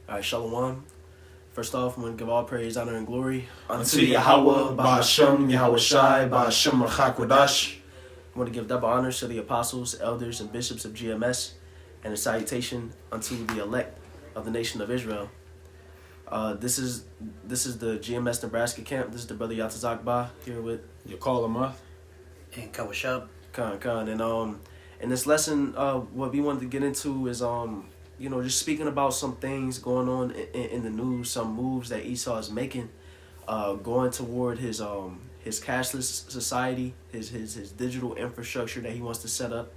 All right, Shalom. First off, I'm going to give all praise, honor, and glory Unto Yahweh, Ba'ashem, Yahweh Shai, Ba'ashem, Rachakwadash. I want to give double honors to the apostles, elders, and bishops of GMS, and a salutation unto the elect of the nation of Israel. This is the GMS Nebraska camp. This is the brother Yatazakba here with Yakalamuth. And Kawashab. Khan. And in this lesson, what we wanted to get into is just speaking about some things going on in the news, some moves that Esau is making, going toward his cashless society, his digital infrastructure that he wants to set up,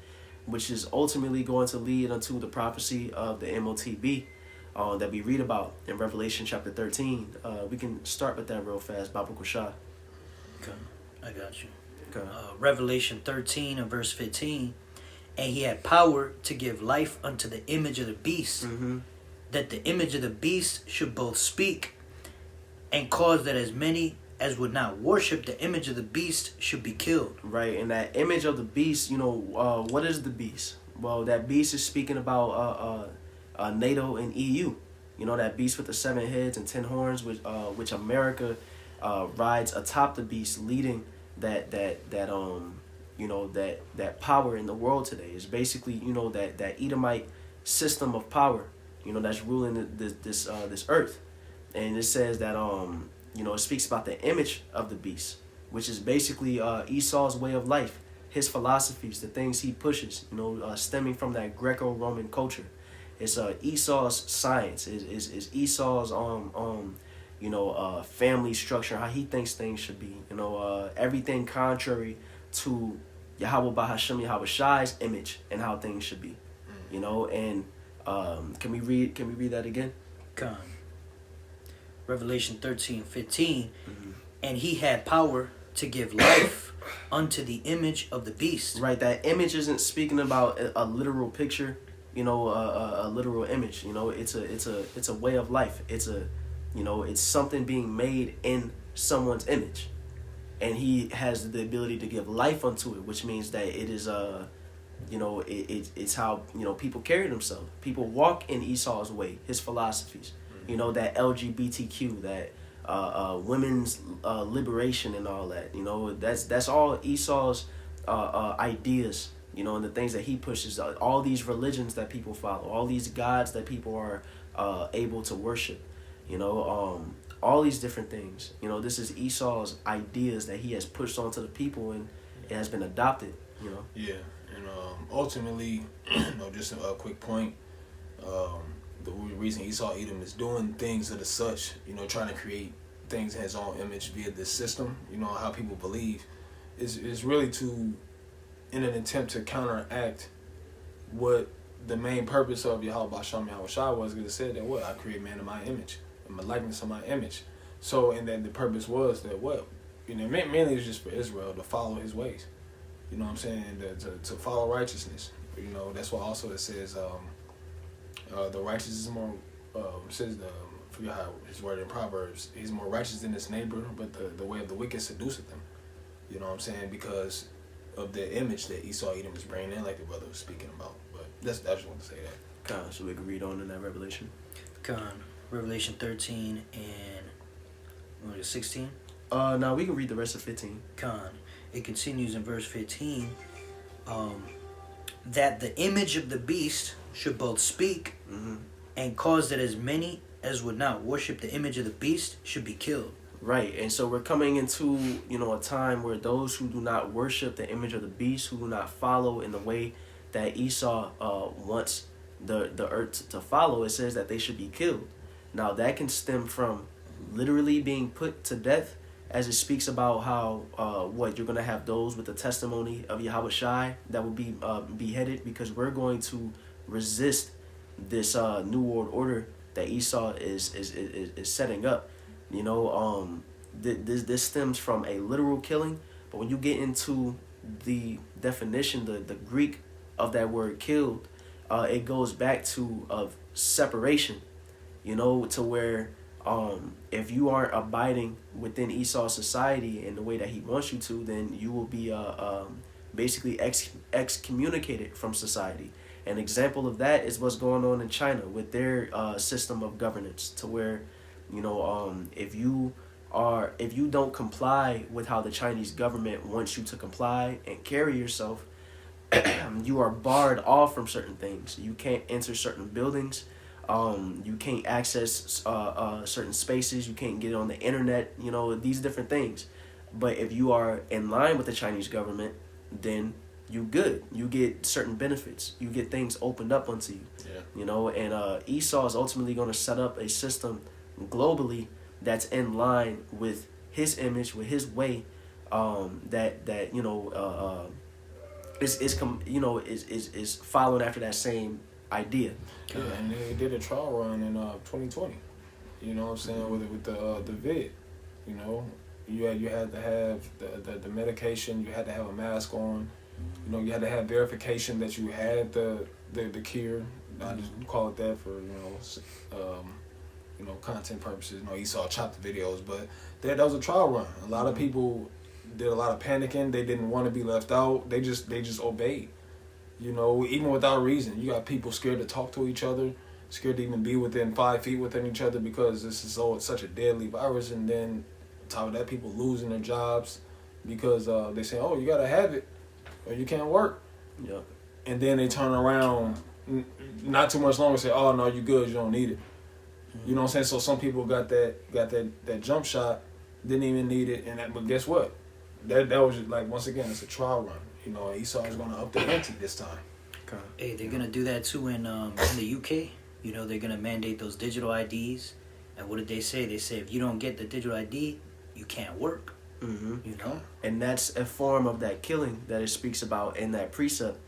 which is ultimately going to lead unto the prophecy of the M0TB that we read about in Revelation chapter 13. We can start with that real fast, Baba Kushah. Okay, I got you. Okay. Revelation 13 and verse 15. And he had power to give life unto the image of the beast, that the image of the beast should both speak and cause that as many as would not worship the image of the beast should be killed. Right, and that image of the beast, what is the beast? Well, that beast is speaking about NATO and EU. That beast with the 7 heads and 10 horns, which America rides atop the beast, leading that power in the world today. Is basically that Edomite system of power that's ruling this earth. And it says that it speaks about the image of the beast, which is basically Esau's way of life, his philosophies, the things he pushes, stemming from that Greco-Roman culture. It's Esau's science, is Esau's family structure, how he thinks things should be, everything contrary to Yahweh Bahashem, Yahweh Shai's image and how things should be, and can we read that again? Come. Revelation 13:15, and he had power to give life unto the image of the beast. Right, that image isn't speaking about a literal picture, a literal image. It's a way of life. It's something being made in someone's image, and he has the ability to give life unto it, which means that it is it's how people carry themselves. People walk in Esau's way, his philosophies. That LGBTQ, that women's liberation and all that. That's all Esau's ideas. And the things that he pushes. All these religions that people follow, all these gods that people are able to worship. All these different things. This is Esau's ideas that he has pushed onto the people, and it has been adopted. Yeah, and ultimately, just a quick point. The reason Esau Edom is doing things of the such, trying to create things in his own image via this system, how people believe, is really in an attempt to counteract what the main purpose of Yahweh Ba'ashem Yahweh Shai was, because it said that I create man in my image, in my likeness of my image. So, and then the purpose was that mainly it was just for Israel to follow his ways. You know what I'm saying? To follow righteousness. That's why also it says the righteous is more, says I forget how his word in Proverbs, he's more righteous than his neighbor, but the way of the wicked seduceth them. You know what I'm saying? Because of the image that Esau Edom is bringing in, like the brother was speaking about. But I just want to say that. So we can read on in that Revelation. Revelation 13 and 16. Now we can read the rest of 15. It continues in verse 15. That the image of the beast should both speak and cause that as many as would not worship the image of the beast should be killed. Right, and so we're coming into a time where those who do not worship the image of the beast, who do not follow in the way that Esau wants the earth to follow, it says that they should be killed. Now that can stem from literally being put to death, as it speaks about how you're going to have those with the testimony of Yahweh Shai that will be beheaded, because we're going to resist this new world order that Esau is setting up. This stems from a literal killing, but when you get into the definition, the Greek of that word killed, it goes back to of separation, to where if you aren't abiding within Esau's society in the way that he wants you to, then you will be basically excommunicated from society. An example of that is what's going on in China with their system of governance, to where, if you don't comply with how the Chinese government wants you to comply and carry yourself, you are barred off from certain things. You can't enter certain buildings. You can't access certain spaces. You can't get on the internet. These different things. But if you are in line with the Chinese government, then you good. You get certain benefits. You get things opened up onto you. Yeah. And Esau is ultimately going to set up a system globally that's in line with his image, with his way. Is following after that same idea. Yeah, and they did a trial run in 2020. You know what I'm saying, with the vid. You had to have the medication. You had to have a mask on. You had to have verification that you had the cure. I just call it that for content purposes. Esau chopped the videos, but that was a trial run. A lot of people did a lot of panicking. They didn't want to be left out. They just obeyed. Even without reason. You got people scared to talk to each other, scared to even be within 5 feet within each other because this is such a deadly virus. And then on top of that, people losing their jobs because they say, "Oh, you gotta have it, or you can't work." Yeah. And then they turn around, not too much longer, and say, "Oh no, you good, you don't need it." You know what I'm saying? So some people got that jump shot, didn't even need it, but guess what? That was just, like, once again, it's a trial run. Esau is going to up the ante this time. Okay. Hey, they're gonna do that too in the UK. They're gonna mandate those digital IDs. And what did they say? They say if you don't get the digital ID, you can't work. Mm-hmm. And that's a form of that killing that it speaks about in that precept,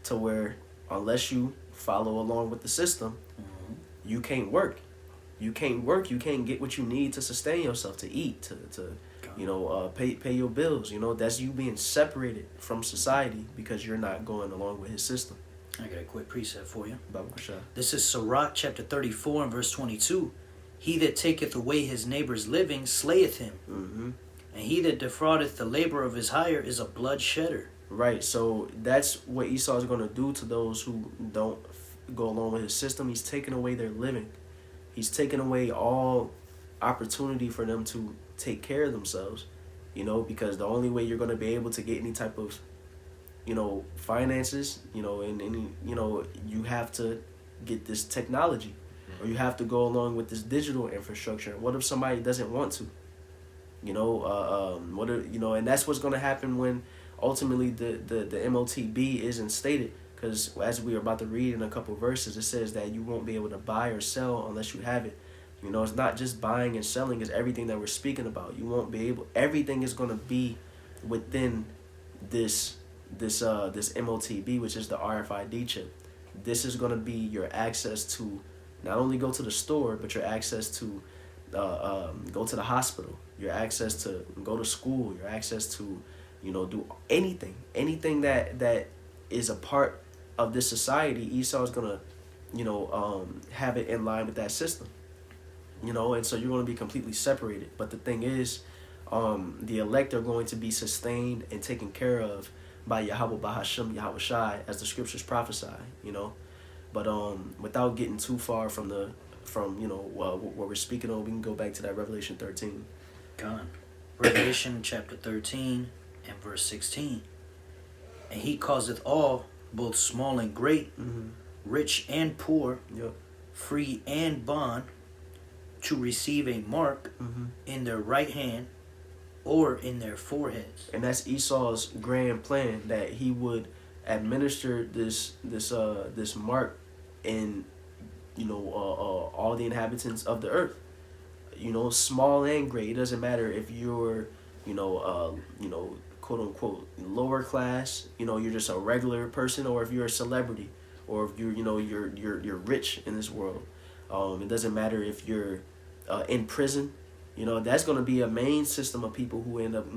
to where unless you follow along with the system, you can't work. You can't work. You can't get what you need to sustain yourself, to eat, to pay your bills. That's you being separated from society because you're not going along with his system. I got a quick precept for you. Baba Kusha. This is Sirach chapter 34 and verse 22. He that taketh away his neighbor's living slayeth him. Mm-hmm. And he that defraudeth the labor of his hire is a bloodshedder. Right. So that's what Esau is going to do to those who don't go along with his system. He's taking away their living. He's taking away all opportunity for them to take care of themselves, because the only way you're going to be able to get any type of, finances, and any, you have to get this technology, or you have to go along with this digital infrastructure. What if somebody doesn't want to? And that's what's going to happen when ultimately the M0TB is instated. Because as we are about to read in a couple verses, it says that you won't be able to buy or sell unless you have it. It's not just buying and selling; it's everything that we're speaking about. You won't be able. Everything is going to be within this M0TB, which is the RFID chip. This is going to be your access to not only go to the store, but your access to go to the hospital. Your access to go to school. Your access to do anything that is a part of this society. Esau is gonna, have it in line with that system, and so you're gonna be completely separated. But the thing is, the elect are going to be sustained and taken care of by Yahweh Bahasham Yahweh Shai, as the scriptures prophesy, But without getting too far from what we're speaking on, we can go back to that Revelation 13. Gone. Revelation chapter 13 and verse 16. And he causeth all, both small and great, rich and poor, free and bond, to receive a mark in their right hand or in their foreheads. And that's Esau's grand plan, that he would administer this mark in all the inhabitants of the earth. Small and great. It doesn't matter if you're quote unquote lower class, you're just a regular person, or if you're a celebrity, or if you're rich in this world. It doesn't matter if you're in prison. That's going to be a main system of people who end up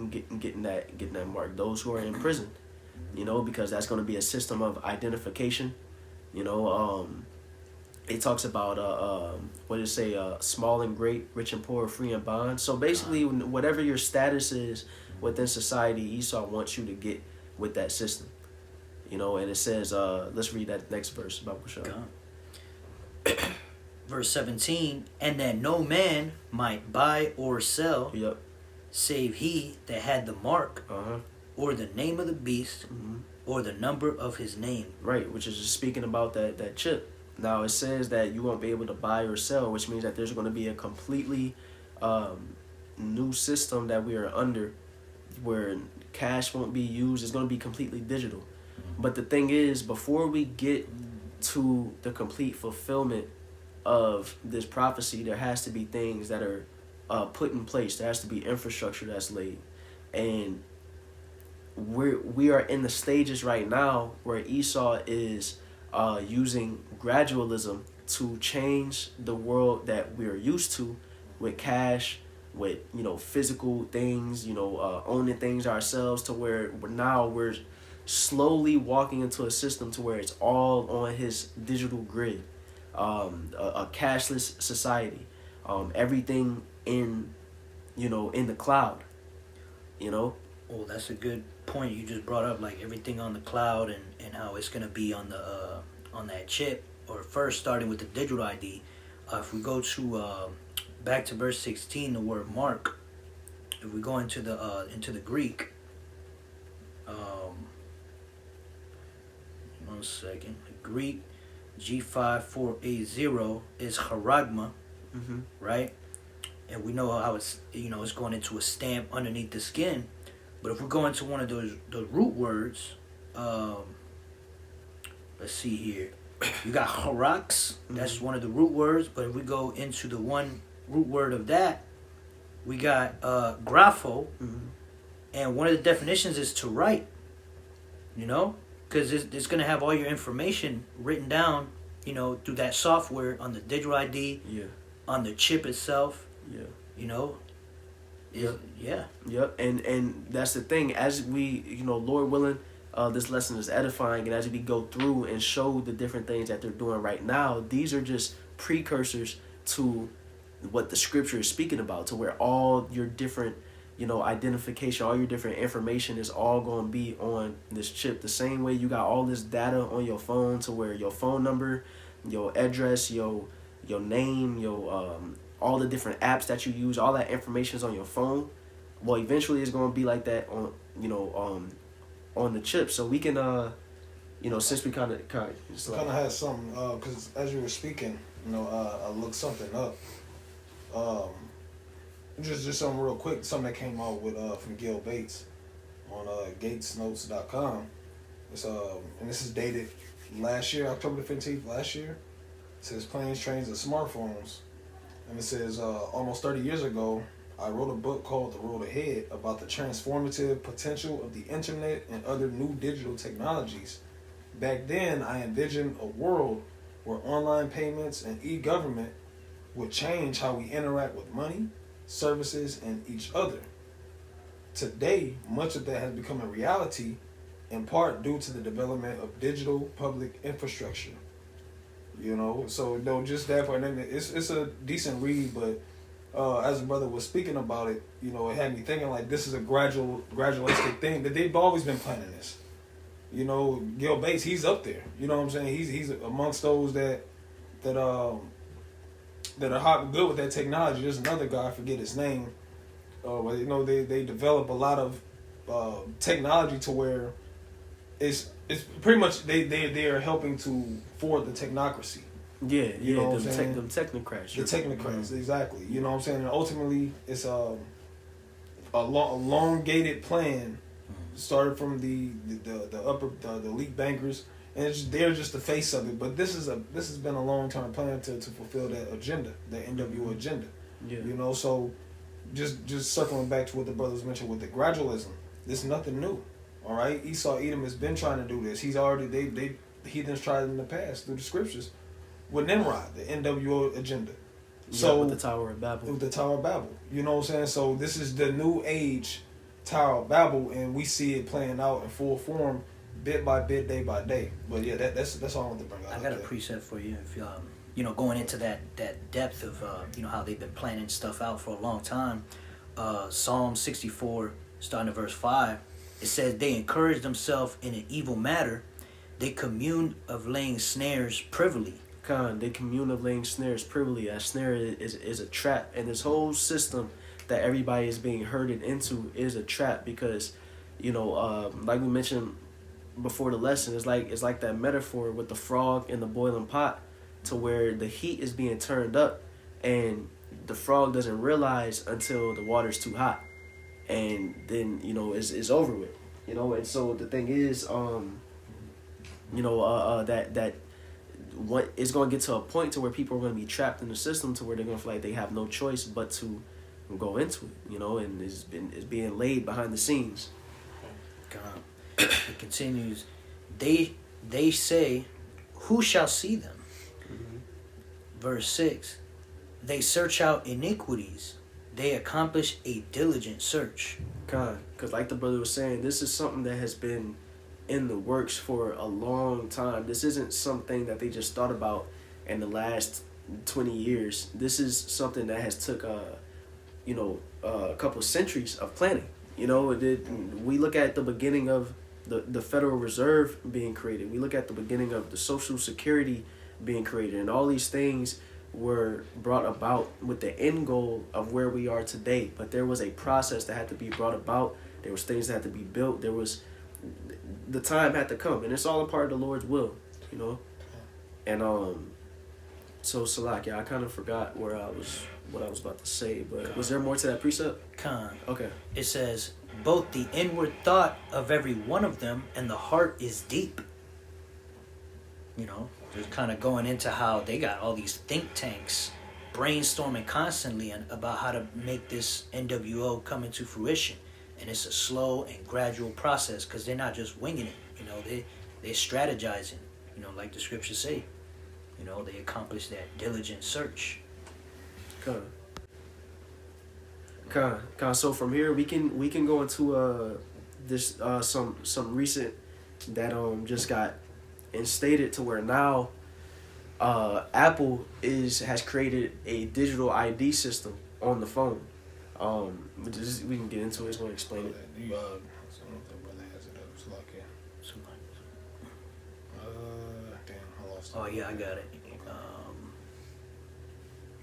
getting that mark. Those who are in prison, because that's going to be a system of identification. It talks about what did it say? Small and great, rich and poor, free and bond. So basically, whatever your status is within society, Esau wants you to get with that system. You know, and it says, let's read that next verse about Bashar. Verse 17, and that no man might buy or sell, Yep. save he that had the mark, Uh-huh. or the name of the beast, or the number of his name. Right, which is just speaking about that chip. Now it says that you won't be able to buy or sell, which means that there's going to be a completely new system that we are under, where cash won't be used. It's going to be completely digital. But the thing is, before we get to the complete fulfillment of this prophecy, there has to be things that are put in place. There has to be infrastructure that's laid, and we are in the stages right now where Esau is using gradualism to change the world that we are used to, with cash, with physical things, owning things ourselves, to where we're slowly walking into a system to where it's all on his digital grid. A cashless society, everything in the cloud. Well, that's a good point you just brought up, like everything on the cloud and how it's gonna be on the on that chip, or first starting with the digital ID. If we go to back to verse 16, the word mark. If we go into the Greek, 1 second, the Greek G5480 is charagma, right? And we know how it's it's going into a stamp underneath the skin. But if we go into one of those root words, let's see here. You got harax, that's one of the root words. But if we go into the one root word of that, we got grapho, and one of the definitions is to write. Because it's going to have all your information written down, through that software on the digital ID, on the chip itself. Yep. And that's the thing. As we, Lord willing, this lesson is edifying, and as we go through and show the different things that they're doing right now, these are just precursors to what the scripture is speaking about, to where all your different identification, all your different information is all going to be on this chip. The same way you got all this data on your phone, to where your phone number, your address, your name, your all the different apps that you use, all that information is on your phone. Well, eventually it's going to be like that on on the chip. So we can since we kind of had something because as you were speaking, I looked something up. Just something real quick, something that came out with from Gil Bates on gatesnotes.com. It's and this is dated last year, October the 15th last year. It says planes, trains, and smartphones. And it says almost 30 years ago, I wrote a book called The Road Ahead about the transformative potential of the internet and other new digital technologies. Back then, I envisioned a world where online payments and e-government would change how we interact with money, services, and each other. Today, much of that has become a reality, in part due to the development of digital public infrastructure. So just that part. It's a decent read, but as the brother was speaking about it, it had me thinking like this is a gradualistic thing that they've always been planning this. Gil Bates, he's up there. You know what I'm saying? He's amongst those that are hot and good with that technology. There's another guy, I forget his name. They develop a lot of technology to where it's pretty much they are helping to forward the technocracy. Them technocrats. The technocrats, exactly. You know what I'm saying? And ultimately, it's a elongated plan. Started from the elite bankers, and they're just the face of it. But this has been a long-term plan to fulfill that agenda, that NWO agenda. Yeah. So just circling back to what the brothers mentioned with the gradualism, this is nothing new. All right, Esau Edom has been trying to do this. The heathens tried it in the past through the scriptures with Nimrod, the NWO agenda. So with the Tower of Babel. With the Tower of Babel, you know what I'm saying? So this is the new age Tower of Babel, and we see it playing out in full form, bit by bit, day by day. But yeah, that's all I want to bring out. I got a precept for you. If going into that depth of how they've been planning stuff out for a long time. Psalm 64, starting at verse 5, it says they encourage themselves in an evil matter, They commune of laying snares privily. They commune of laying snares privily. A snare is a trap, and this whole system that everybody is being herded into is a trap because, like we mentioned before the lesson, it's like that metaphor with the frog in the boiling pot, to where the heat is being turned up, and the frog doesn't realize until the water's too hot, and then it's over with, And so the thing is, that what is going to get to a point to where people are going to be trapped in the system to where they're going to feel like they have no choice but to go into it, and it's being laid behind the scenes. It continues. They say, who shall see them? Mm-hmm. Verse 6. They search out iniquities. They accomplish a diligent search. Because like the brother was saying, this is something that has been in the works for a long time. This isn't something that they just thought about in the last 20 years. This is something that has took a couple centuries of planning. We look at the beginning of the Federal Reserve being created. We look at the beginning of the Social Security being created, and all these things were brought about with the end goal of where we are today. But there was a process that had to be brought about. There was things that had to be built. The time had to come, and it's all a part of the Lord's will, And so Salak, I kind of forgot what I was about to say, but was there more to that precept? Okay. It says, both the inward thought of every one of them and the heart is deep. They're kind of going into how they got all these think tanks brainstorming constantly about how to make this NWO come into fruition. And it's a slow and gradual process because they're not just winging it. They're strategizing, like the scriptures say. They accomplish that diligent search. So from here we can go into this some recent that just got instated to where now Apple has created a digital ID system on the phone. We can get into it. It's going to explain it. Oh yeah, I got it.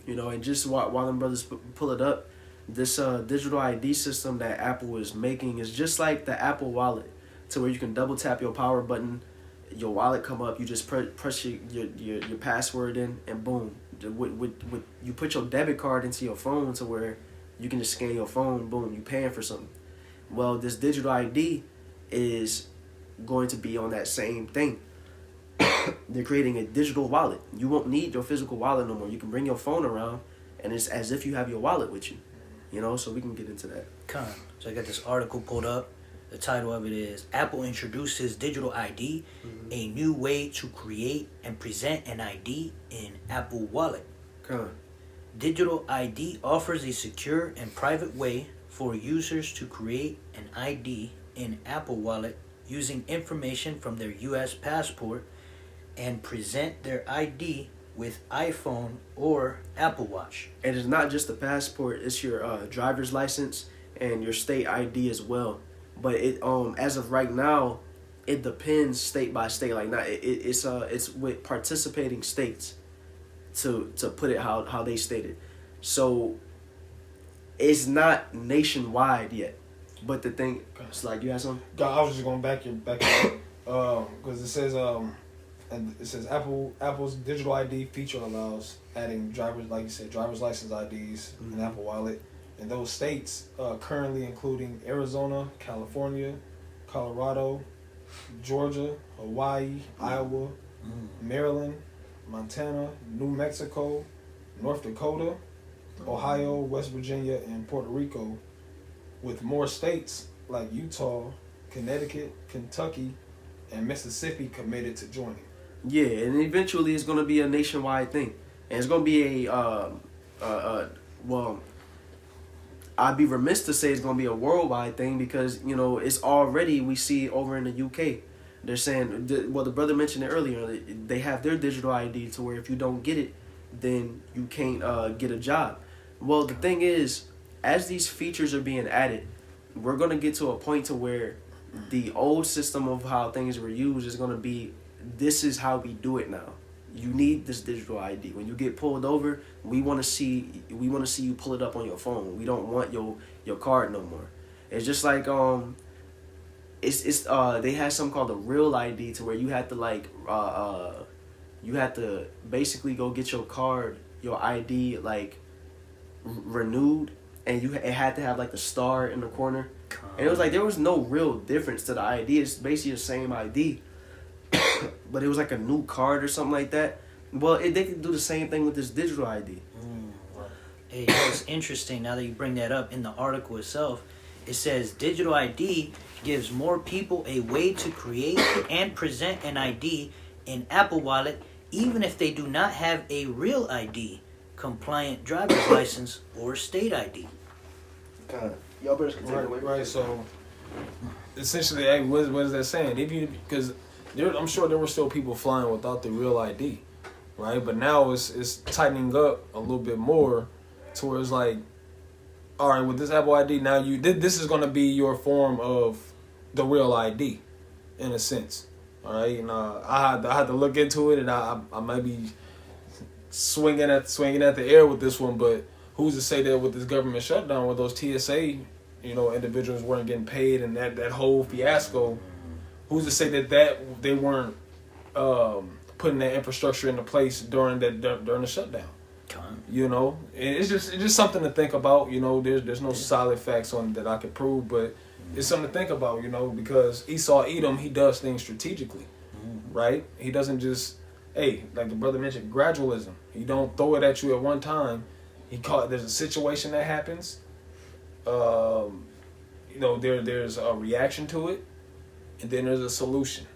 And just while them brothers pull it up, this digital ID system that Apple is making is just like the Apple Wallet, to where you can double tap your power button, your wallet come up, you just press your password in, and boom, with you put your debit card into your phone to where you can just scan your phone, boom, you paying for something. Well, this digital ID is going to be on that same thing. They're creating a digital wallet. You won't need your physical wallet no more. You can bring your phone around, and it's as if you have your wallet with you. So we can get into that. So I got this article pulled up. The title of it is Apple introduces digital ID, a new way to create and present an ID in Apple Wallet. Digital ID offers a secure and private way for users to create an ID in Apple Wallet using information from their U.S. passport and present their ID with iPhone or Apple Watch. And it's not just the passport; it's your driver's license and your state ID as well. But it as of right now, it depends state by state. Like not it's with participating states to put it how they stated. So it's not nationwide yet. But the thing, it's like you had something. I was just going back because it says and it says Apple's digital ID feature allows adding driver's license IDs in Apple Wallet in those states currently including Arizona, California, Colorado, Georgia, Hawaii, Iowa, Maryland, Montana, New Mexico, North Dakota, Ohio, West Virginia, and Puerto Rico, with more states like Utah, Connecticut, Kentucky, and Mississippi committed to joining. Yeah, and eventually it's going to be a nationwide thing. And it's going to be well, I'd be remiss to say it's going to be a worldwide thing because, it's already, we see over in the UK. They're saying, the brother mentioned it earlier, they have their digital ID to where if you don't get it, then you can't get a job. Well, the thing is, as these features are being added, we're going to get to a point to where the old system of how things were used is going to be this is how we do it now. You need this digital ID. When you get pulled over, we want to see you pull it up on your phone. We don't want your card no more. It's just like they had something called a real ID, to where you had to like you had to basically go get your card, your ID like renewed, and it had to have like the star in the corner. And it was like there was no real difference to the ID. It's basically the same ID, but it was like a new card or something like that. Well, they could do the same thing with this digital ID. Hey, it's interesting now that you bring that up. In the article itself, it says digital ID gives more people a way to create and present an ID in Apple Wallet, even if they do not have a real ID, compliant driver's license, or state ID. Y'all better continue. Right. So essentially, hey, what is that saying? Because I'm sure there were still people flying without the real ID, right? But now it's tightening up a little bit more, to where it's like, all right, with this Apple ID, now this is going to be your form of the real ID, in a sense. All right, and I had to look into it, and I might be swinging at the air with this one, but who's to say that with this government shutdown, with those TSA, individuals weren't getting paid, and that whole fiasco, who's to say that they weren't putting that infrastructure into place during the shutdown? And it's just something to think about. There's no solid facts on that I could prove, but it's something to think about. Because Esau Edom, he does things strategically, right? He doesn't just, like the brother mentioned, gradualism. He don't throw it at you at one time. There's a situation that happens. There's a reaction to it, and then there's a solution.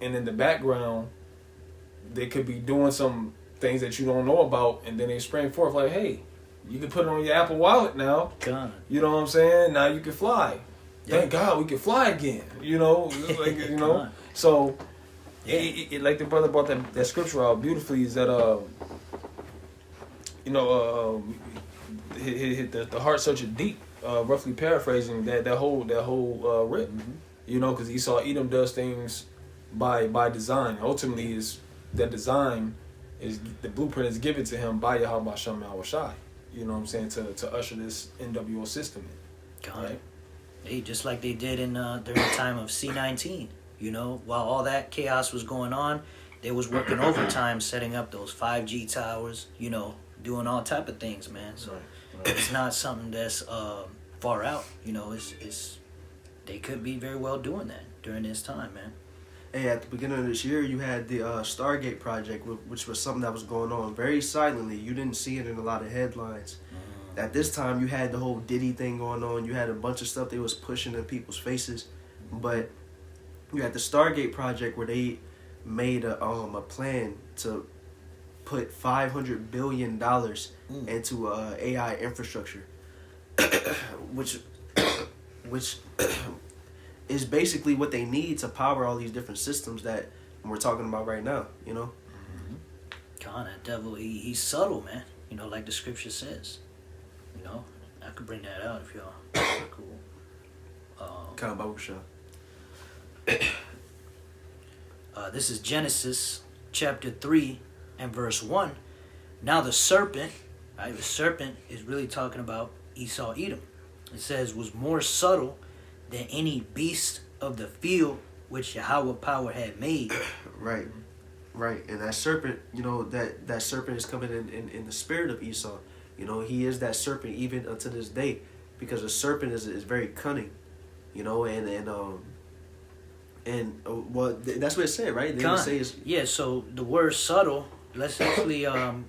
And in the background, they could be doing some things that you don't know about, and then they spring forth like, hey, you can put it on your Apple Wallet now. God. You know what I'm saying? Now you can fly. Yeah. Thank God we can fly again. So, like the brother brought that scripture out beautifully, is that the heart searches deep. Roughly paraphrasing that whole rip. Because Esau Edom does things by design. Ultimately, is that design is the blueprint is given to him by Yahweh Hashem Yahushai. You know what I'm saying? To usher this NWO system in. God. Right? Hey, just like they did in during the time of C-19. While all that chaos was going on, they was working overtime setting up those 5G towers. Doing all type of things, man. So it's not something that's far out. It's they could be very well doing that during this time, man. Hey, at the beginning of this year, you had the Stargate project, which was something that was going on very silently. You didn't see it in a lot of headlines. At this time, you had the whole Diddy thing going on. You had a bunch of stuff they was pushing in people's faces. But you had the Stargate project, where they made a plan to put $500 billion into AI infrastructure, which is basically what they need to power all these different systems that we're talking about right now. God, that devil, he's subtle, man. Like the scripture says. I could bring that out if y'all cool. This is Genesis chapter 3 and verse 1. Now the serpent, right? The serpent is really talking about Esau Edom. It says, was more subtle than any beast of the field which Yahweh power had made. Right. And that serpent, that serpent is coming in the spirit of Esau. He is that serpent even unto this day, because a serpent is very cunning, that's what it said, right? So the word subtle, let's actually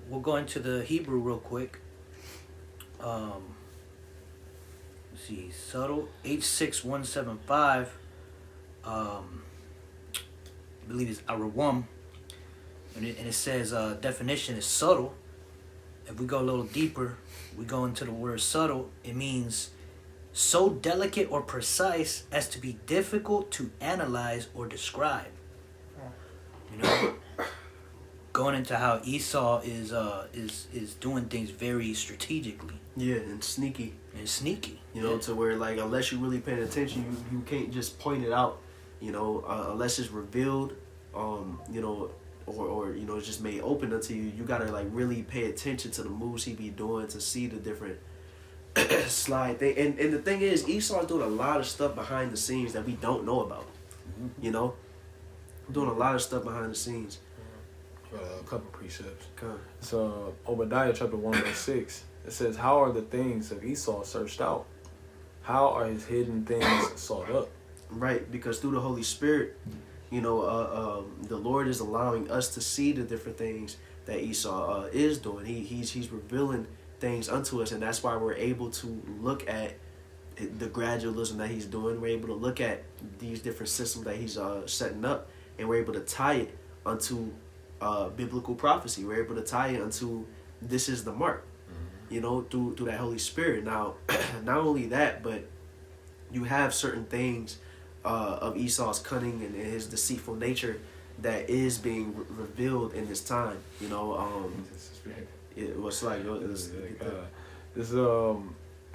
we'll go into the Hebrew real quick. Let's see, subtle, H6175, I believe it's Arawam, and it says definition is subtle. If we go a little deeper, we go into the word subtle. It means so delicate or precise as to be difficult to analyze or describe. Going into how Esau is doing things very strategically. Yeah, and sneaky. To where like unless you really paying attention, you can't just point it out. Unless it's revealed, you know, or you know, it's just made open unto you. You gotta like really pay attention to the moves he be doing to see the different slide thing. And the thing is, Esau's doing a lot of stuff behind the scenes that we don't know about. You know, doing a lot of stuff behind the scenes. A couple precepts. Okay. So Obadiah chapter 1 verse 6. It says, "How are the things of Esau searched out? How are his hidden things sought up?" Right, because through the Holy Spirit, you know, the Lord is allowing us to see the different things that Esau is doing. He's revealing things unto us, and that's why we're able to look at the gradualism that he's doing. We're able to look at these different systems that he's setting up, and we're able to tie it unto biblical prophecy. We're able to tie it unto this is the mark, you know, through that Holy Spirit. Now, not only that, but you have certain things of Esau's cunning and his deceitful nature that is being revealed in this time. You know, it was like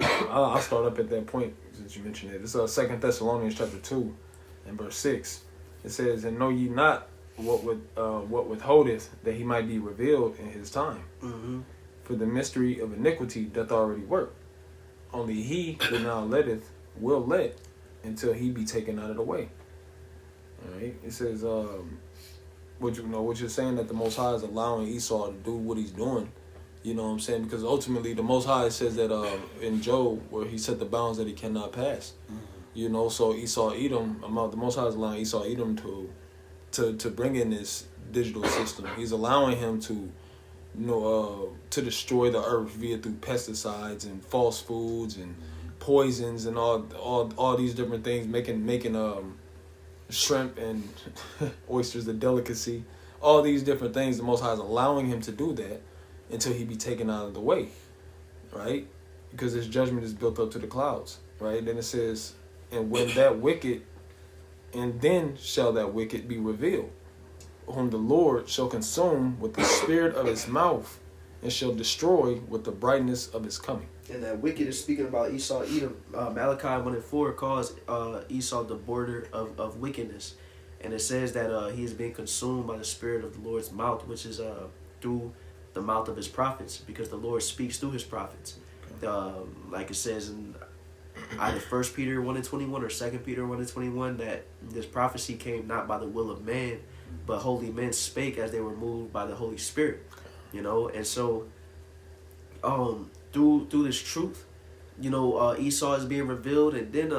I'll start up at that point since you mentioned it. This is 2 Thessalonians chapter 2 and verse 6. It says, "And know ye not what withholdeth that he might be revealed in his time? Mm-hmm. For the mystery of iniquity doth already work. Only he that now letteth will let until he be taken out of the way." All right. It says, what you're saying that the Most High is allowing Esau to do what he's doing. You know what I'm saying? Because ultimately the Most High says that in Job, where he set the bounds that he cannot pass. Mm-hmm. You know, so Esau Edom, the Most High is allowing Esau Edom to bring in this digital system. He's allowing him to, to destroy the earth through pesticides and false foods and poisons and all these different things, making shrimp and oysters a delicacy. All these different things, the Most High is allowing him to do that until he be taken out of the way, right? Because his judgment is built up to the clouds, right? Then it says, "And when that wicked, and then shall that wicked be revealed, whom the Lord shall consume with the spirit of his mouth, and shall destroy with the brightness of his coming." And that wicked is speaking about Esau Edom. Malachi 1:4 calls Esau the border of wickedness. And it says that he is being consumed by the spirit of the Lord's mouth, which is through the mouth of his prophets, because the Lord speaks through his prophets. Like it says in either 1 Peter 1:21 or 2 Peter 1:21, that this prophecy came not by the will of man, but holy men spake as they were moved by the Holy Spirit. You know, and so through this truth, Esau is being revealed, and then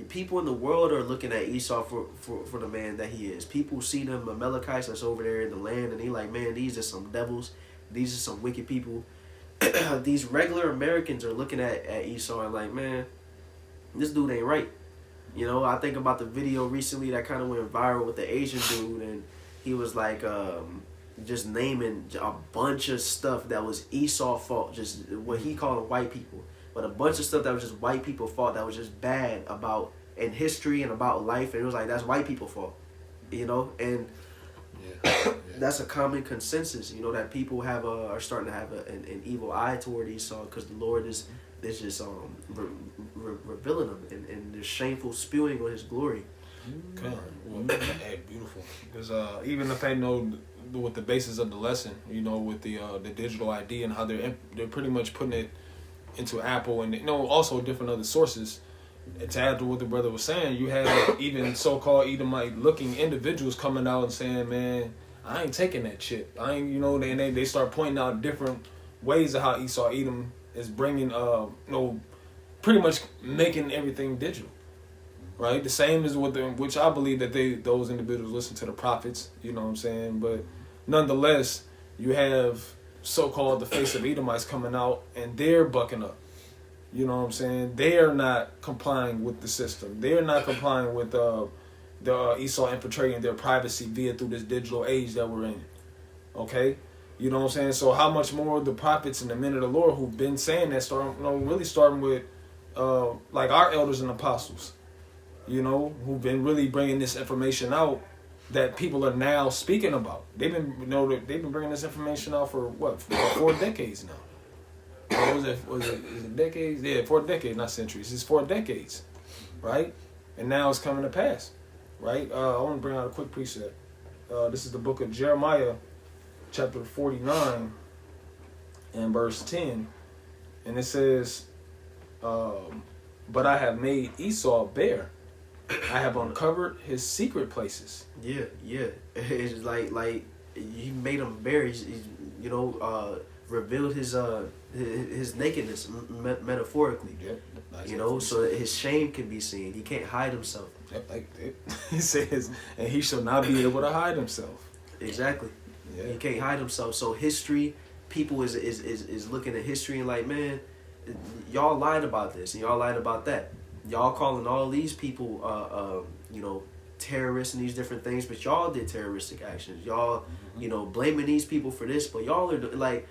people in the world are looking at Esau for the man that he is. People see them Amalekites that's over there in the land, and they like, man, these are some devils, these are some wicked people. These regular Americans are looking at Esau and like, man, this dude ain't right. I think about the video recently that kind of went viral with the Asian dude, and he was like just naming a bunch of stuff that was Esau's fault, just what he called white people. But a bunch of stuff that was just white people's fault, that was just bad about in history and about life, and it was like, that's white people's fault, and that's a common consensus, that people are starting to have an evil eye toward Esau, because the Lord is just revealing him and there's shameful spewing on his glory. Okay, beautiful. Because even if they know what the basis of the lesson, with the digital ID and how they're pretty much putting it into Apple and also different other sources. To add to what the brother was saying, you have even so-called Edomite looking individuals coming out and saying, "Man, I ain't taking that shit. I ain't." They start pointing out different ways of how Esau Edom is bringing, pretty much making everything digital, right? The same as which I believe that those individuals listen to the prophets. You know what I'm saying? But nonetheless, you have so-called the face of Edomites coming out and they're bucking up. You know what I'm saying? They are not complying with the system. They're not complying with the Esau infiltrating their privacy through this digital age that we're in. Okay? You know what I'm saying? So how much more the prophets and the men of the Lord who've been saying that, starting with like our elders and apostles, who've been really bringing this information out that people are now speaking about. They've been bringing this information out for 4 decades now. Was it decades? Yeah, 4 decades, not centuries. It's 4 decades, right? And now it's coming to pass. right? I want to bring out a quick precept. This is the book of Jeremiah, chapter 49, and verse 10. And it says, but I have made Esau bare. I have uncovered his secret places. Yeah. It's like he made him bare. He's revealed his nakedness metaphorically. Yep. So that his shame can be seen. He can't hide himself. Yep, he says, and he shall not be able to hide himself. Exactly. Yeah. He can't hide himself. So history, people is looking at history and like, man, y'all lied about this and y'all lied about that. Y'all calling all these people, terrorists and these different things, but y'all did terroristic actions. Y'all, blaming these people for this, but y'all are like,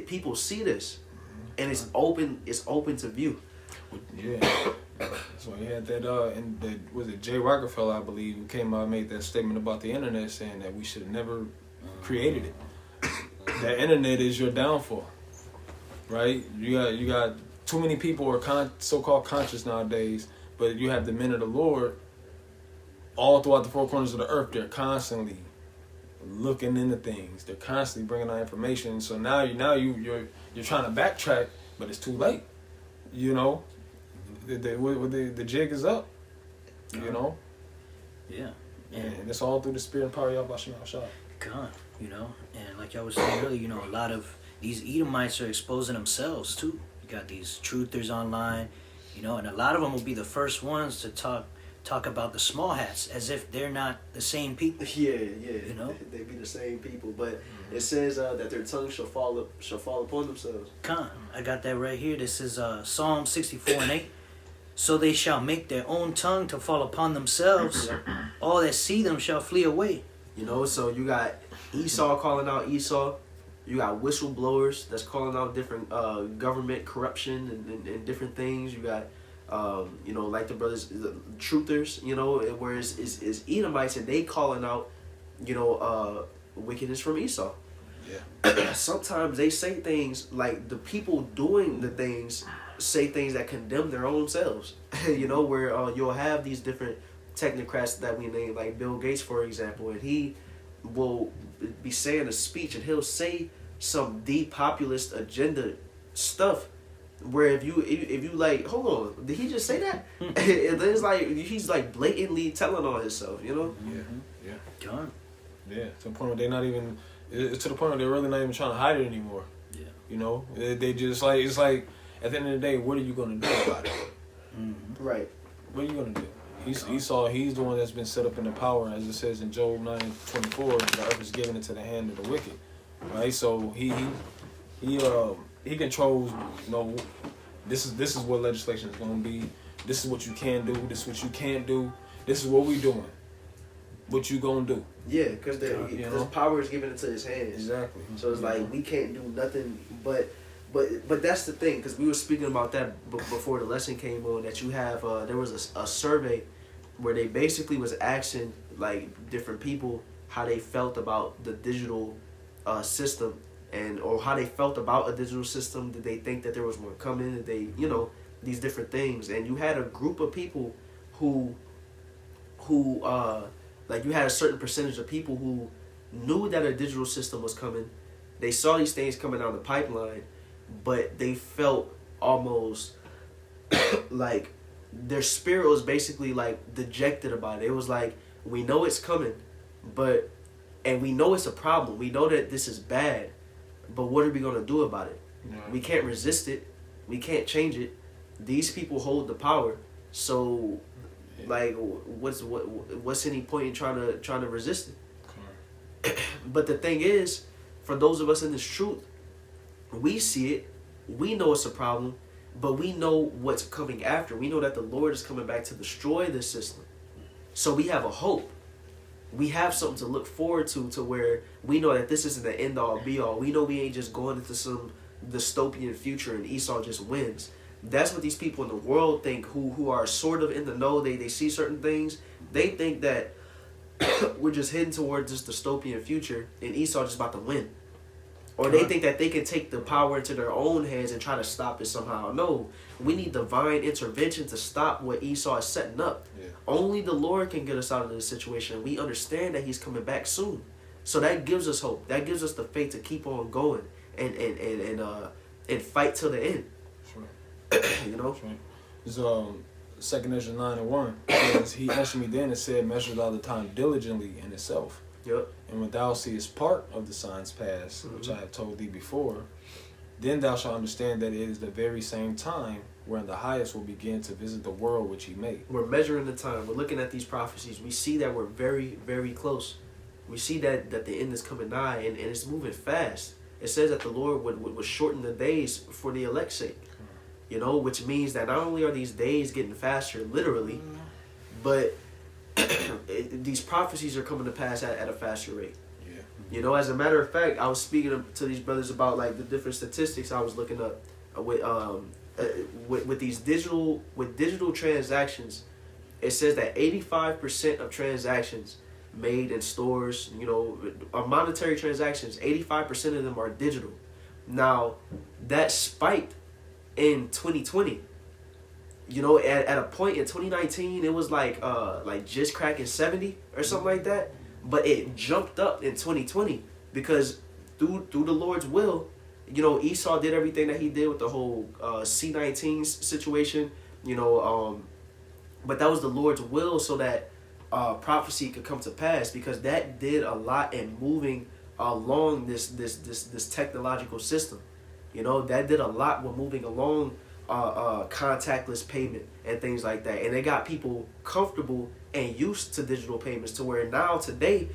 people see this, and it's open to view. Yeah. So he had that, and was it Jay Rockefeller, I believe, who came out and made that statement about the internet, saying that we should have never created it. That internet is your downfall, right? You got too many people are so-called conscious nowadays, but you have the men of the Lord all throughout the four corners of the earth. They're constantly looking into things. They're constantly bringing out information. So now you're trying to backtrack, but it's too late. The jig is up. Yeah. And it's all through the spirit and power of Yahweh Shah. God, and like I was saying earlier, a lot of these Edomites are exposing themselves too. You got these truthers online, and a lot of them will be the first ones to talk about the small hats as if they're not the same people. Yeah. They be the same people, but it says that their tongue shall fall upon themselves. Con, I got that right here. This is Psalm 64:8. So they shall make their own tongue to fall upon themselves. All that see them shall flee away. So you got Esau calling out Esau. You got whistleblowers that's calling out different government corruption and different things. You got, like the brothers, the truthers, whereas is Edomites and they calling out, wickedness from Esau. Yeah. Sometimes they say things like the people doing the things say things that condemn their own selves. Where you'll have these different technocrats that we name, like Bill Gates, for example, and he will be saying a speech and he'll say some depopulist agenda stuff where if you like, hold on, did he just say that? And then it's like he's like blatantly telling on himself, Yeah. God. Yeah. To the point where they're not even. It's to the point where they're really not even trying to hide it anymore. Yeah. They just like, it's like at the end of the day, what are you gonna do about it? Right. What are you gonna do? Esau, he's the one that's been set up in the power, as it says in Job 9:24. The earth is given into the hand of the wicked, right? So he controls. This is what legislation is gonna be. This is what you can do. This is what you can't do. This is what we doing. What you gonna do? Yeah, because power is given into his hands. Exactly. So it's like we can't do nothing but that's the thing, because we were speaking about that before the lesson came on, that you have there was a survey where they basically was asking like different people how they felt about the digital system or how they felt about a digital system. Did they think that there was more coming? Did they these different things? And you had a group of people who like you had a certain percentage of people who knew that a digital system was coming. They saw these things coming down the pipeline, but they felt almost like their spirit was basically like dejected about it. It was like, we know it's coming, and we know it's a problem. We know that this is bad, but what are we going to do about it? Right. We can't resist it. We can't change it. These people hold the power. So, like, what's any point in trying to resist it? But the thing is, for those of us in this truth, we see it. We know it's a problem, but we know what's coming after. We know that the Lord is coming back to destroy this system. So we have a hope. We have something to look forward to where we know that this isn't the end all be all. We know we ain't just going into some dystopian future and Esau just wins. That's what these people in the world think who are sort of in the know. They see certain things. They think that we're just heading towards this dystopian future and Esau just about to win. Or they think that they can take the power into their own hands and try to stop it somehow. No, we need divine intervention to stop what Esau is setting up. Yeah. Only the Lord can get us out of this situation. We understand that he's coming back soon. So that gives us hope. That gives us the faith to keep on going and fight till the end. That's right. You know? That's right. It's, 2 Ezra 9:1 says, he answered me then and said, measure thou the time diligently in itself. Yep. And when thou seest part of the signs past, which I have told thee before, then thou shalt understand that it is the very same time wherein the highest will begin to visit the world which he made. We're measuring the time. We're looking at these prophecies. We see that we're very, very close. We see that the end is coming nigh, and it's moving fast. It says that the Lord would shorten the days for the elect's sake. You know, which means that not only are these days getting faster, literally, but these prophecies are coming to pass at a faster rate. Yeah. You know, as a matter of fact, I was speaking to these brothers about like the different statistics I was looking up with these digital transactions. It says that 85% of transactions made in stores, you know, are monetary transactions. 85% of them are digital. Now, that spiked in 2020. You know, at a point in 2019, it was like just cracking 70 or something like that. But it jumped up in 2020 because through the Lord's will, you know, Esau did everything that he did with the whole C-19 situation. You know, but that was the Lord's will so that prophecy could come to pass, because that did a lot in moving along this technological system. You know, that did a lot with moving along contactless payment and things like that, and it got people comfortable and used to digital payments to where now today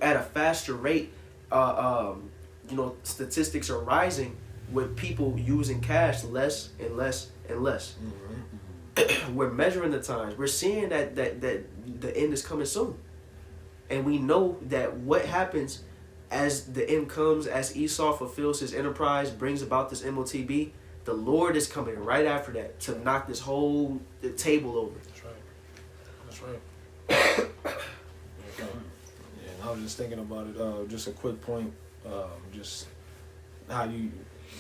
at a faster rate, you know, statistics are rising with people using cash less and less and less. We're measuring the times. We're seeing that the end is coming soon, and we know that what happens as the end comes, as Esau fulfills his enterprise, brings about this M0TB, the Lord is coming right after that to knock this whole table over. That's right. That's right. Yeah, and I was just thinking about it. Just a quick point. Just how you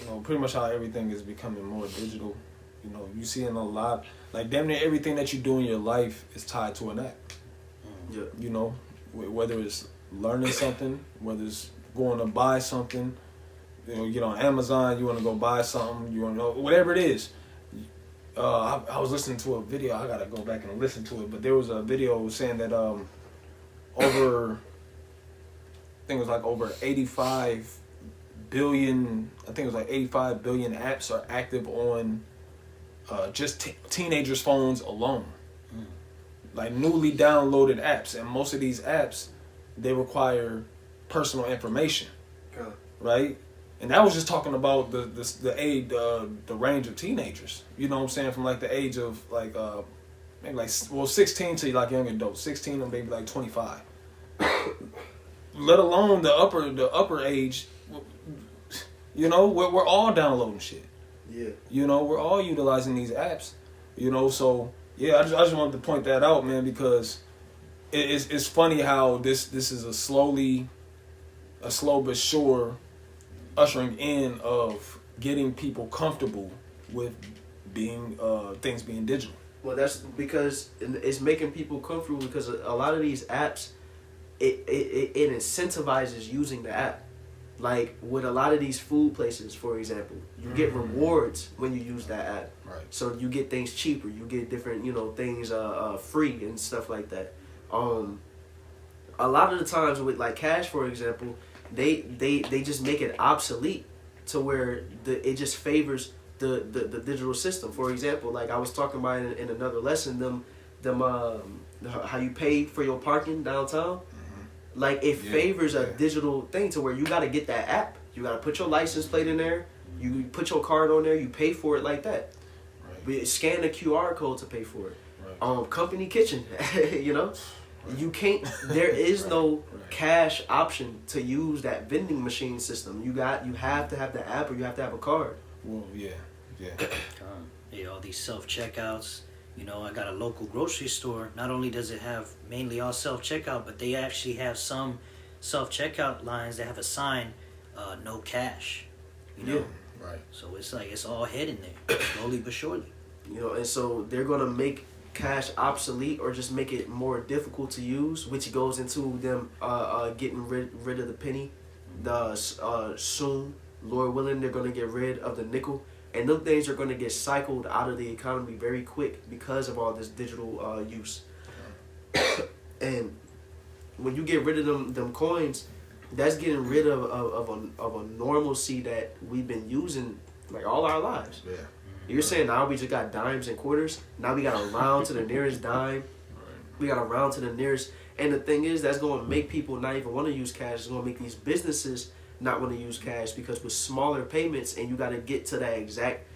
know, pretty much how everything is becoming more digital. You know, you seeing a lot, like damn near everything that you do in your life is tied to an app. Yeah. You know, whether it's learning something, whether it's going to buy something. You know, you get on Amazon, you want to go buy something, you want to know, whatever it is. I was listening to a video, I got to go back and listen to it, but there was a video saying that over 85 billion, I think it was like 85 billion apps are active on just teenagers' phones alone. Like newly downloaded apps, and most of these apps, they require personal information, right? And that was just talking about the age, the range of teenagers. You know what I'm saying? From like the age of like maybe like 16 to like young adults, 16 or maybe like 25. Let alone the upper age. You know, we're all downloading shit. Yeah. You know, we're all utilizing these apps. You know, so yeah, I just wanted to point that out, man, because it's funny how this is a slow but sure ushering in of getting people comfortable with being things being digital. Well, that's because it's making people comfortable, because a lot of these apps, it incentivizes using the app. Like with a lot of these food places, for example, you get rewards when you use that app. Right. So you get things cheaper, you get different, you know, things free and stuff like that. A lot of the times with like cash, for example, they just make it obsolete to where it just favors the digital system. For example, like I was talking about in another lesson, them how you pay for your parking downtown. Like it favors a digital thing to where you got to get that app. You got to put your license plate in there. You put your card on there. You pay for it like that. Right. Scan the QR code to pay for it. Right. Company kitchen, you know. Right. You can't. There is no cash option to use that vending machine system. You have to have the app, or you have to have a card. Well, yeah. Yeah, all these self-checkouts. You know, I got a local grocery store. Not only does it have mainly all self-checkout, but they actually have some self-checkout lines that have a sign no cash. You know, right. So it's like it's all heading there, slowly but surely. You know, and so they're gonna make cash obsolete or just make it more difficult to use, which goes into them getting rid of the penny. Soon, Lord willing, they're gonna get rid of the nickel, and them things are gonna get cycled out of the economy very quick because of all this digital use. And when you get rid of them coins, that's getting rid of a normalcy that we've been using like all our lives. Yeah. You're saying now we just got dimes and quarters. Now we got to round to the nearest dime. We got to round to the nearest. And the thing is, that's going to make people not even want to use cash. It's going to make these businesses not want to use cash, because with smaller payments and you got to get to that exact,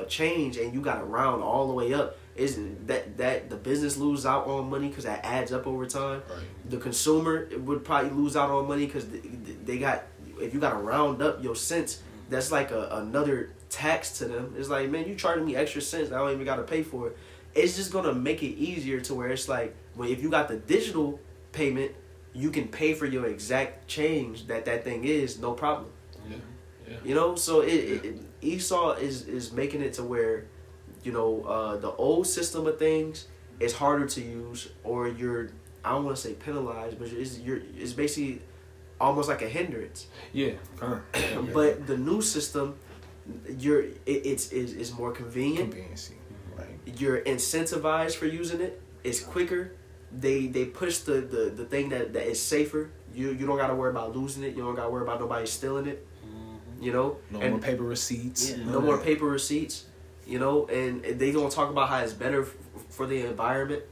change, and you got to round all the way up. Is that the business lose out on money because that adds up over time. Right. The consumer would probably lose out on money because they got, if you got to round up your cents, that's like another tax to them. It's like, man, you charging me extra cents, I don't even got to pay for it. It's just gonna make it easier to where it's like, well, if you got the digital payment, you can pay for your exact change that thing is, no problem. Yeah. So Esau is making it to where, the old system of things is harder to use, or you're, I don't want to say penalized, but it's basically almost like a hindrance. Yeah. But the new system, it's more convenient. Conveniency. Right. You're incentivized for using it. It's quicker. They push the thing that is safer. You don't gotta worry about losing it. You don't gotta worry about nobody stealing it. No more paper receipts. Yeah, no more paper receipts. And they gonna talk about how it's better for the environment.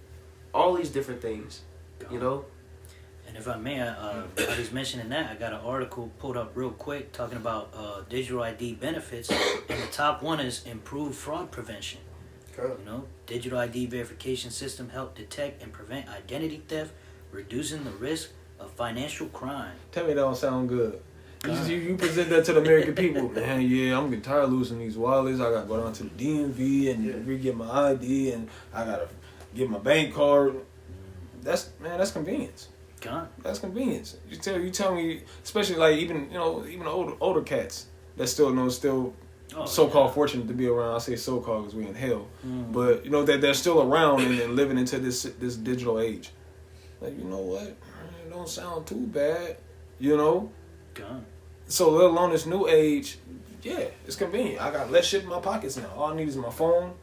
All these different things. And if I may, I was mentioning that, I got an article pulled up real quick talking about digital ID benefits, and the top one is improved fraud prevention. Cool. Digital ID verification system help detect and prevent identity theft, reducing the risk of financial crime. Tell me that don't sound good. You present that to the American people, man. Yeah, I'm getting tired of losing these wallets. I gotta go down to the DMV and re-get my ID, and I gotta get my bank card. That's convenience. God. That's convenience. You tell me, especially like even older cats that still so-called fortunate to be around. I say so-called because we in hell, but that they're still around and living into this digital age. Like, you know what? It don't sound too bad. God. So let alone this new age, yeah, it's convenient. I got less shit in my pockets now. All I need is my phone.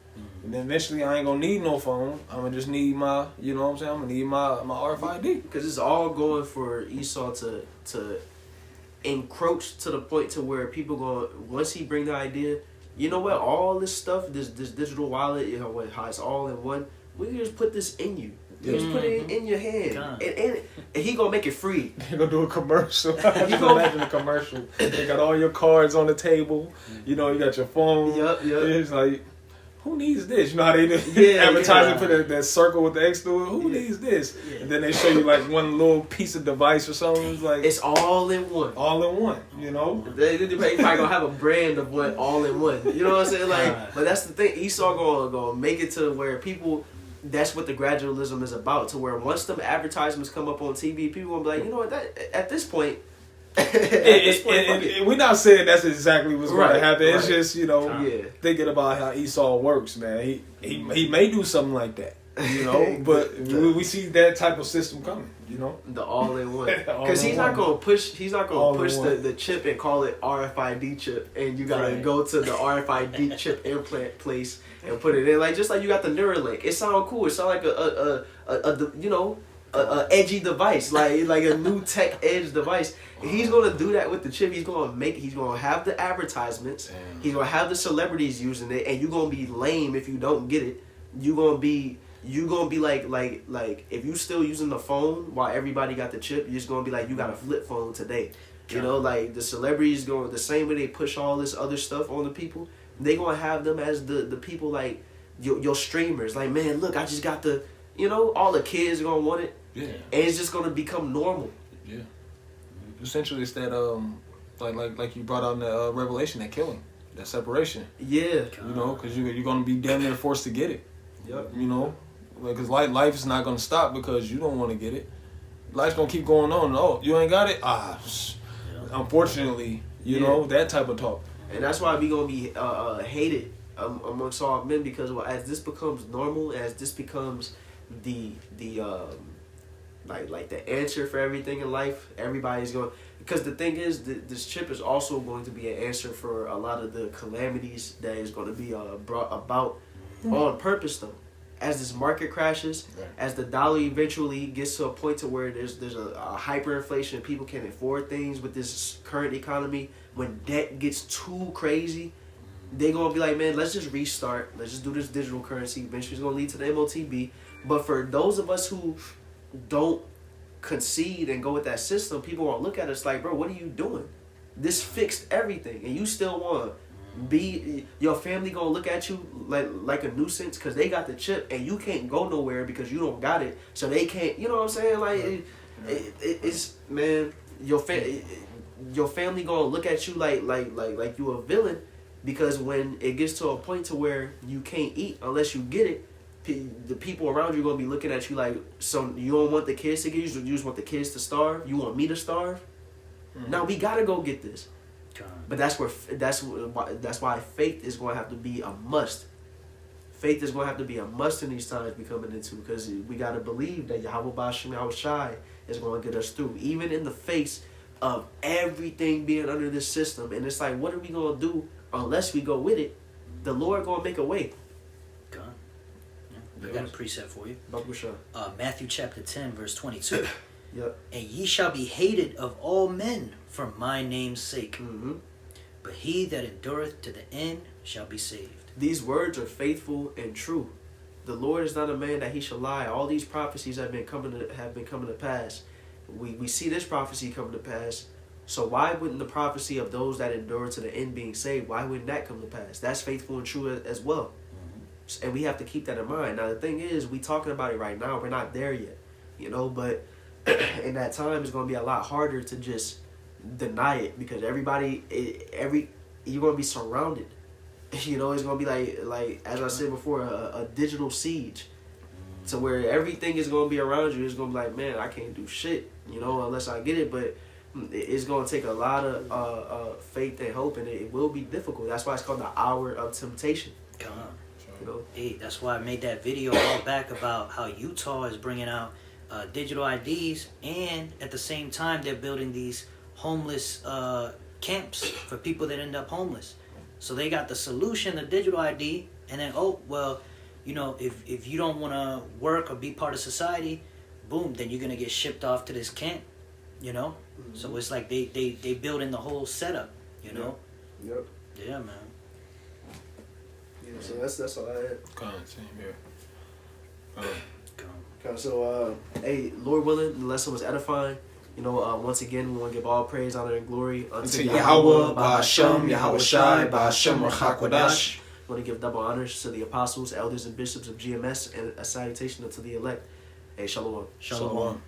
And then eventually I ain't gonna need no phone. I'm gonna just need my, I'm gonna need my RFID. Because it's all going for Esau to encroach to the point to where people go, once he bring the idea, you know what, all this stuff, this digital wallet, how it's all in one, we can just put this in you. Just put it in your hand. And he gonna make it free. They're gonna do a commercial. I can imagine a commercial. They got all your cards on the table. You got your phone. Yep. It's like, who needs this? You know how they do advertising for that circle with the X through it? Who needs this? Yeah. And then they show you like one little piece of device or something. It's like, it's all in one. All in one, They probably gonna have a brand of what all in one. You know what I'm saying? Like, but that's the thing. Esau gonna make it to where people, that's what the gradualism is about, to where once them advertisements come up on TV, people gonna be like, you know what, at this point, we're not saying that's exactly what's going to happen. It's just, thinking about how Esau works, man. He may do something like that, but we see that type of system coming, The all-in-one. Because he's not going to push the chip and call it RFID chip, and you got to go to the RFID chip implant place and put it in. Like, just like you got the Neuralink. It sounds cool. It sounds like a edgy device, like a new tech edge device. He's gonna do that with the chip. He's gonna have the advertisements. Damn. He's gonna have the celebrities using it, and you're gonna be lame if you don't get it. You're gonna be like if you still using the phone while everybody got the chip, you're just gonna be like, you got a flip phone today. Like the celebrities going the same way they push all this other stuff on the people. They gonna have them as the people, like your streamers. Like, man, look, I just got the. All the kids are gonna want it. Yeah. And it's just gonna become normal. Yeah. Essentially, it's that like you brought out in the Revelation, that killing, that separation. Yeah. Because you're gonna be damn near forced to get it. Yep. Because life is not gonna stop because you don't want to get it. Life's gonna keep going on. Oh, you ain't got it? unfortunately, you know, that type of talk. And that's why we gonna be hated amongst all men, because as this becomes normal, as this becomes the like the answer for everything in life, everybody's going. Because the thing is, this chip is also going to be an answer for a lot of the calamities that is going to be brought about on purpose, though. As this market crashes, as the dollar eventually gets to a point to where there's a hyperinflation, people can't afford things with this current economy. When debt gets too crazy, they gonna be like, man, let's just restart. Let's just do this digital currency. Eventually, it's gonna lead to the M0TB. But for those of us who don't concede and go with that system, people won't look at us like, bro, what are you doing? This fixed everything, and you still want be your family gonna look at you like a nuisance because they got the chip and you can't go nowhere because you don't got it, so they can't. You know what I'm saying? Like it's man, your family gonna look at you like you a villain, because when it gets to a point to where you can't eat unless you get it, the people around you are gonna be looking at you like, so you don't want the kids to get you, you just want the kids to starve. You want me to starve? Now we gotta go get this. But that's why faith is going to have to be a must. Faith is going to have to be a must in these times we're coming into, because we got to believe that Yahweh Bashim Yahushai is going to get us through, even in the face of everything being under this system. And it's like, what are we going to do unless we go with it? The Lord going to make a way. I got a precept for you. Matthew chapter 10, verse 22. Yep. And ye shall be hated of all men for my name's sake. But he that endureth to the end shall be saved. These words are faithful and true. The Lord is not a man that he shall lie. All these prophecies have been coming to pass. We see this prophecy coming to pass. So why wouldn't the prophecy of those that endure to the end being saved, why wouldn't that come to pass? That's faithful and true as well. And we have to keep that in mind. Now the thing is, we talking about it right now. We're not there yet, you know. But in that time, it's going to be a lot harder to just deny it, because you're going to be surrounded. You know, it's going to be like as I said before, a digital siege, to where everything is going to be around you. It's going to be like, man, I can't do shit, you know, unless I get it. But it's going to take a lot of faith and hope, and it will be difficult. That's why it's called the hour of temptation. You know? Hey, that's why I made that video a while back about how Utah is bringing out digital IDs, and at the same time they're building these homeless camps for people that end up homeless. So they got the solution, the digital ID, and then, oh, well, you know, if you don't want to work or be part of society, boom, then you're going to get shipped off to this camp, you know? So it's like they build in the whole setup, you know? Yep. Yeah, man. Yeah, so that's all I had. Same here. Okay, so, hey, Lord willing, the lesson was edifying. You know, once again, we want to give all praise, honor, and glory unto Yahweh, Ba'ashem, Yahushai, Ba'ashem, Rachakwadash. We want to give double honors to the apostles, elders, and bishops of GMS, and a salutation unto the elect. Hey, shalom. Shalom.